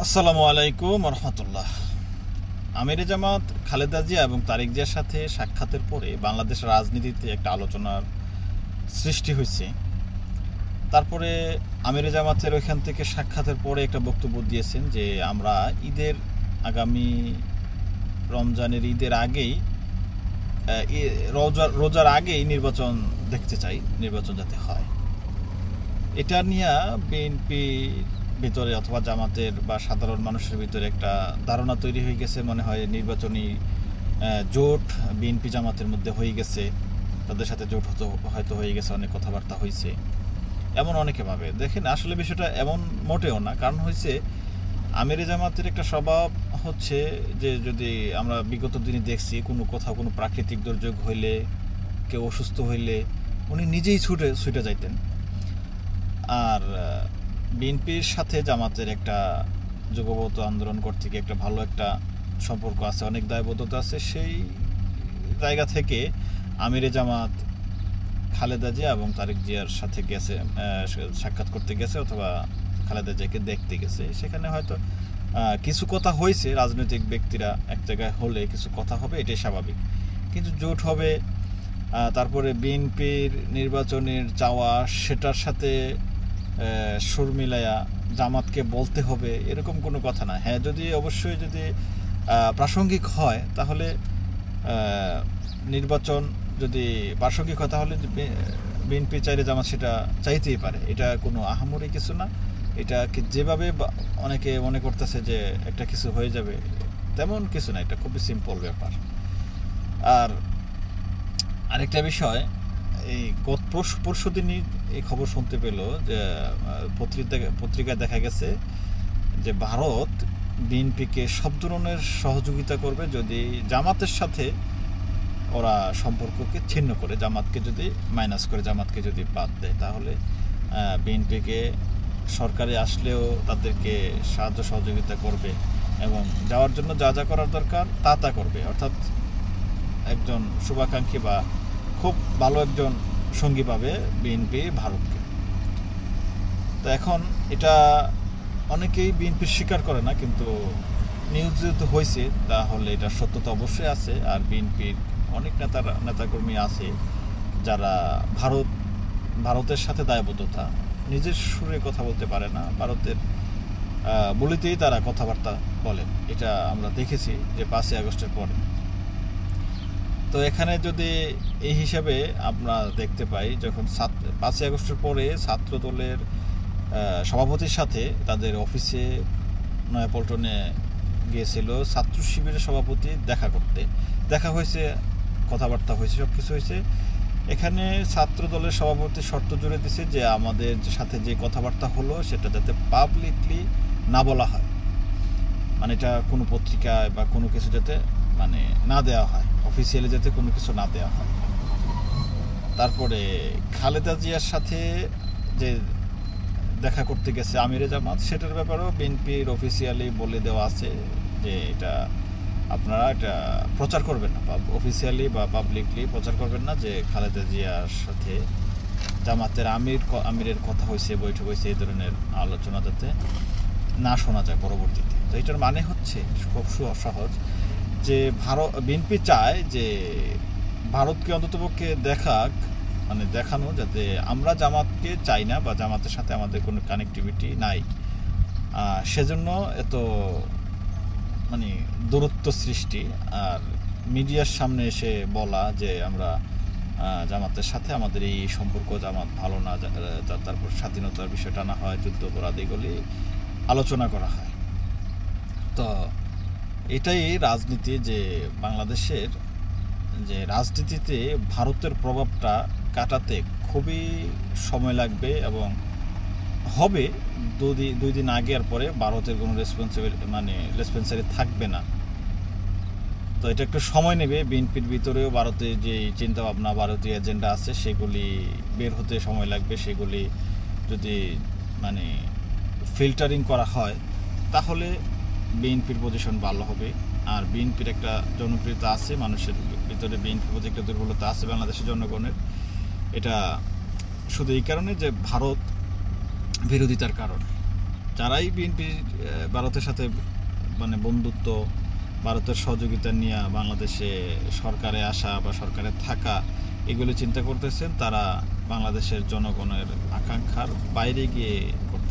আসসালামু আলাইকুম রহমতুল্লাহ। আমিরে জামাত খালেদা জিয়া এবং তারেক জিয়ার সাথে সাক্ষাতের পরে বাংলাদেশের রাজনীতিতে একটা আলোচনার সৃষ্টি হয়েছে। তারপরে আমিরে জামাতের ওইখান থেকে সাক্ষাতের পরে একটা বক্তব্য দিয়েছেন যে আমরা আগামী রমজানের ঈদের আগেই রোজার আগেই নির্বাচন দেখতে চাই, নির্বাচন যাতে হয়। এটা নিয়ে বিএনপি ভিতরে অথবা জামাতের বা সাধারণ মানুষের ভিতরে একটা ধারণা তৈরি হয়ে গেছে, মনে হয় নির্বাচনী জোট বিএনপি জামাতের মধ্যে হয়ে গেছে, তাদের সাথে জোট হয়তো হয়ে গেছে, অনেক কথাবার্তা হয়েছে, এমন অনেকে ভাবে। দেখেন, আসলে বিষয়টা এমন মোটেও না। কারণ হয়েছে, আমিরে জামাতের একটা স্বভাব হচ্ছে যে যদি আমরা বিগত দিনে দেখছি কোনো প্রাকৃতিক দুর্যোগ হইলে, কেউ অসুস্থ হইলে উনি নিজেই ছুটে যাইতেন। আর বিএনপির সাথে জামাতের একটা যুগপৎ আন্দোলন কর্তৃক একটা ভালো একটা সম্পর্ক আছে, অনেক দায়বদ্ধতা আছে। সেই জায়গা থেকে আমিরে জামাত খালেদা জিয়া এবং তারেক জিয়ার সাথে গেছে, সাক্ষাৎ করতে গেছে অথবা খালেদা জিয়াকে দেখতে গেছে। সেখানে হয়তো কিছু কথা হয়েছে, রাজনৈতিক ব্যক্তিরা এক জায়গায় হলে কিছু কথা হবে, এটাই স্বাভাবিক। কিন্তু জোট হবে, তারপরে বিএনপির নির্বাচনের চাওয়া সেটার সাথে সুর মিলাইয়া জামাতকে বলতে হবে, এরকম কোনো কথা না। হ্যাঁ, অবশ্যই যদি প্রাসঙ্গিক হয় তাহলে নির্বাচন যদি প্রাসঙ্গিক হয় তাহলে বিএনপি চাইলে জামাত সেটা চাইতেই পারে, এটা কোনো আহামরি কিছু না। এটাকে যেভাবে অনেকে মনে করতেছে যে একটা কিছু হয়ে যাবে, তেমন কিছু না, এটা খুবই সিম্পল ব্যাপার। আর আরেকটা বিষয়, এই পরশু দিনই এই খবর শুনতে পেল যে পত্রিকায় দেখা গেছে যে ভারত বিএনপিকে সব ধরনের সহযোগিতা করবে যদি জামাতের সাথে ওরা সম্পর্ককে ছিন্ন করে, জামাতকে যদি মাইনাস করে, জামাতকে যদি বাদ দেয়, তাহলে বিএনপিকে সরকারে আসলেও তাদেরকে সাহায্য সহযোগিতা করবে এবং যাওয়ার জন্য যা যা করার দরকার তা করবে। অর্থাৎ একজন শুভাকাঙ্ক্ষী বা খুব ভালো একজন সঙ্গী পাবে বিএনপি ভারতকে। তো এখন এটা অনেকেই বিএনপি স্বীকার করে না, কিন্তু নিউজ যেহেতু হয়েছে তাহলে এটা সত্যতা অবশ্যই আছে। আর বিএনপির অনেক নেতাকর্মী আছে যারা ভারতের সাথে দায়বদ্ধতা, নিজের সুরে কথা বলতে পারে না, ভারতের বলিতেই তারা কথাবার্তা বলেন। এটা আমরা দেখেছি যে 5ই আগস্টের পরে। তো এখানে যদি এই হিসাবে আমরা দেখতে পাই, যখন 5ই আগস্টের পরে ছাত্র দলের সভাপতির সাথে তাদের অফিসে নয়াপল্টনে গিয়েছিল ছাত্র শিবিরের সভাপতি দেখা হয়েছে, কথাবার্তা হয়েছে, সব কিছু হয়েছে। এখানে ছাত্র দলের সভাপতি শর্ত জুড়ে দিছে যে আমাদের সাথে যে কথাবার্তা হলো সেটা যাতে পাবলিকলি না বলা হয়, মানে এটা কোনো পত্রিকায় বা কোনো কিছু যাতে মানে না দেওয়া হয়, অফিসিয়ালি যাতে কোনো কিছু না দেওয়া হয়। তারপরে খালেদা জিয়ার সাথে যে দেখা করতে গেছে আমিরে জামাত, সেটার ব্যাপারেও বিএনপির অফিসিয়ালি বলে দেওয়া আছে যে এটা আপনারা এটা প্রচার করবেন না, অফিসিয়ালি বা পাবলিকলি প্রচার করবেন না যে খালেদা জিয়ার সাথে জামাতের আমিরের কথা হয়েছে, বৈঠক হয়েছে, এই ধরনের আলোচনা যাতে না শোনা যায় পরবর্তীতে। তো এটার মানে হচ্ছে খুব সহজ যে বিএনপি চায় যে ভারতকে অন্ততপক্ষে দেখানো যাতে আমরা জামাতকে চাই না বা জামাতের সাথে আমাদের কোনো কানেক্টিভিটি নাই। সেজন্য এত মানে দূরত্ব সৃষ্টি আর মিডিয়ার সামনে এসে বলা যে আমরা জামাতের সাথে আমাদের এই সম্পর্ক, জামাত ভালো না, তারপর স্বাধীনতার বিষয়টা না হয়, যুদ্ধাপরাধ, এগুলি আলোচনা করা হয়। তো এটাই রাজনীতি, যে বাংলাদেশের যে রাজনীতিতে ভারতের প্রভাবটা কাটাতে খুবই সময় লাগবে এবং হবে। 2 দিন আগে আর পরে ভারতের কোনো রেসপন্সিবিলিটি থাকবে না। তো এটা একটু সময় নেবে। বিএনপির ভিতরেও ভারতের যে চিন্তাভাবনা, ভারতীয় এজেন্ডা আছে, সেগুলি বের হতে সময় লাগবে। সেগুলি যদি ফিল্টারিং করা হয় তাহলে বিএনপির পজিশন ভালো হবে। আর বিএনপির একটা জনপ্রিয়তা আছে, মানুষের ভিতরে বিএনপির প্রতি একটা দুর্বলতা আছে বাংলাদেশের জনগণের। এটা শুধু এই কারণে যে ভারত বিরোধিতার কারণে। যারাই বিএনপি ভারতের সাথে মানে বন্ধুত্ব, ভারতের সহযোগিতা নিয়ে বাংলাদেশে সরকারে আসা বা সরকারে থাকা এগুলো চিন্তা করতেছেন, তারা বাংলাদেশের জনগণের আকাঙ্ক্ষার বাইরে গিয়ে করতেছেন।